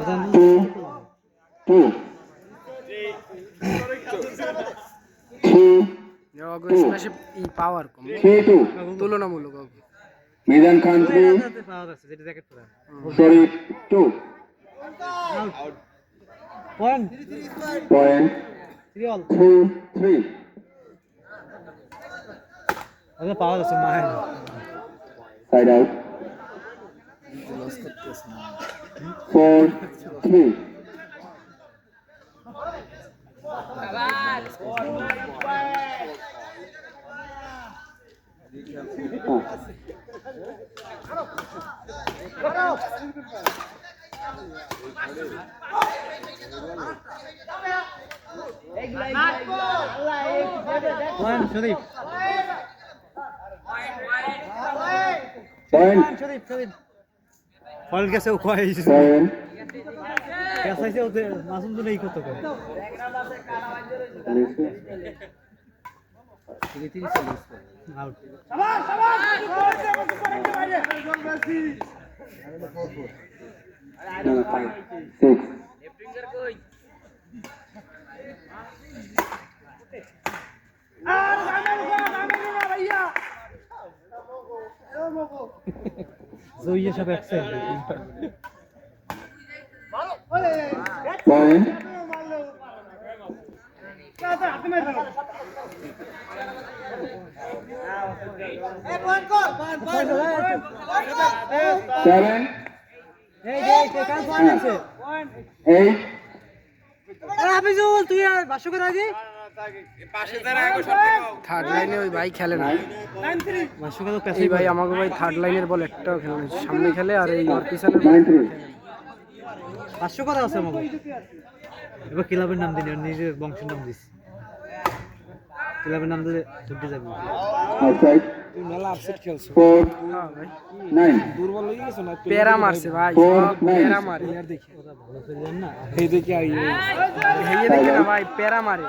2 2 3 August ই পাওয়ার কম 3 2 তুলনামূলক মিজান খান 3 শরীফ 2 point point 3 3 আচ্ছা পাওয়া যাচ্ছে মাহের সাইড আউট 4 3 পয়েন্ট শরীফ পয়েন্ট শরীফ ফল গেছে ও কয় পয়েন্ট কেসাইছে ওতে মাসুম তো নেই কত করে আউট Six. জইয়ে সব অ্যাকসেন্ট Point. Seven. এই যে কাল পয়েন্ট আছে 8. হাফিজুল তুই আর ভাষ্য করে আগে থার্ড লাইনে ওই ভাই খেলে না ভাষ্য করে এই ভাই আমাকে ভাই থার্ড লাইনের বল একটাও খেলে না সামনে খেলে আর এই ওর পিছনে 9-3. ভাষ্য করা আছে আমাকে এবার ক্লাবের নাম দিন নিজের বংশের নাম দিস ক্লাবের নাম দিলে ছুটে যাবে Outside. তুই মেলা আপসেট খেলছো 4 হ্যাঁ ভাই 9. দুর্বল হয়ে গেছো না পেরা মারছে ভাই Four, সব nine. পেরা মারে ওরা ভালো খেললেন না এই দেখি আর হেয়ে দেখে না ভাই পেরা মারে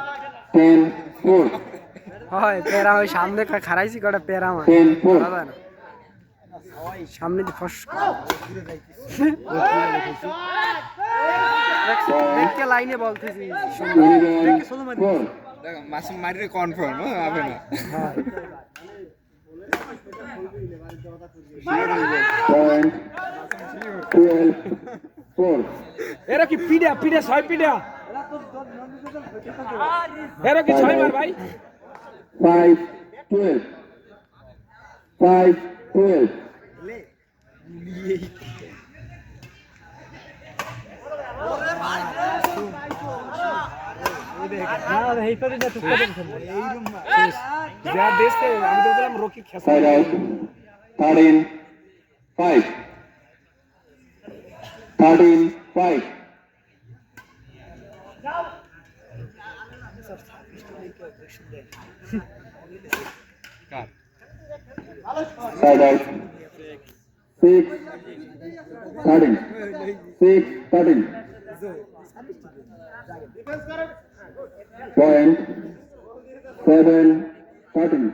10 4. হয় পেরা ওই সামনে খারাইছি কটা পেরা মারে 10 4. দাদা না সামনে দিয়ে ফস দেখতে লাইনে বলতেছি 11 4. দেখো মাসুম মারিরে কনফার্ম হবে না Point. 12 4. এরা কি পিডা পিডা ছয় পিডা এরা কি ছয় মার ভাই 5 12. 5 12. না এই পারে না তুই এই রুম যা দেশে আমি তো বললাম Rocky খেসা Side out. 13 5. 13 5. Side out. 6 13. 6 13. Point. 7 13.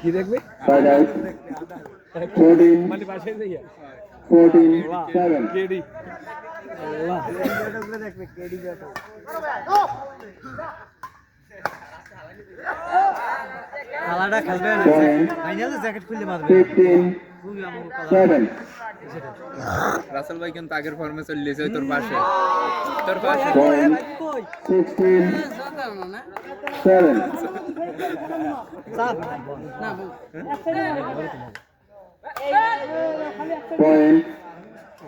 কি দেখবে Side out. 14 মানে পাশে যাইয়া 14 7. কেডি দেখবে কেডি ব্যাট খেলাটা খেলবে না ফাইনালে জ্যাকেট খুললে মারবে 15 খুবই আমাকে 7. রাসেল ভাই কিন্তু আগের ফর্মে চলে যায় তোর পাশে তোর পাশে Point. 16 7. Point.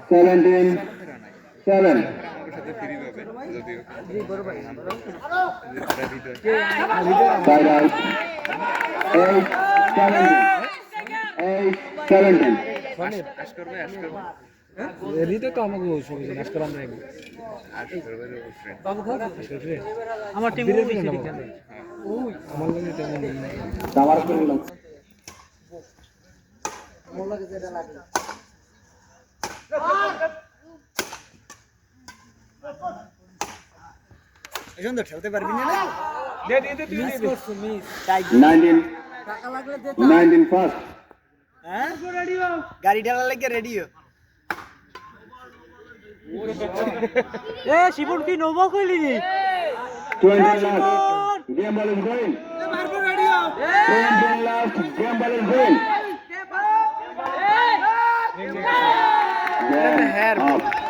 17 7. ওর সাথে ফ্রি হবে যদিও Side out. 8 17. 8 17. আশ করবে রিতে তো আমাকে সবই নাশ করা আমরা আশ করবে ফ্রেন্ড আমার টিম বেশি খেলে আমার লাগে তেমন দামার করে নাও এখন তো খেলতে পারবি না দে দে দে 19 19 first. গাড়ি ঢালা লাগে রেডিও এ শিবন কি নবো কইলি 20 last. Game ball is going. 20 last. Game ball is going. Game up.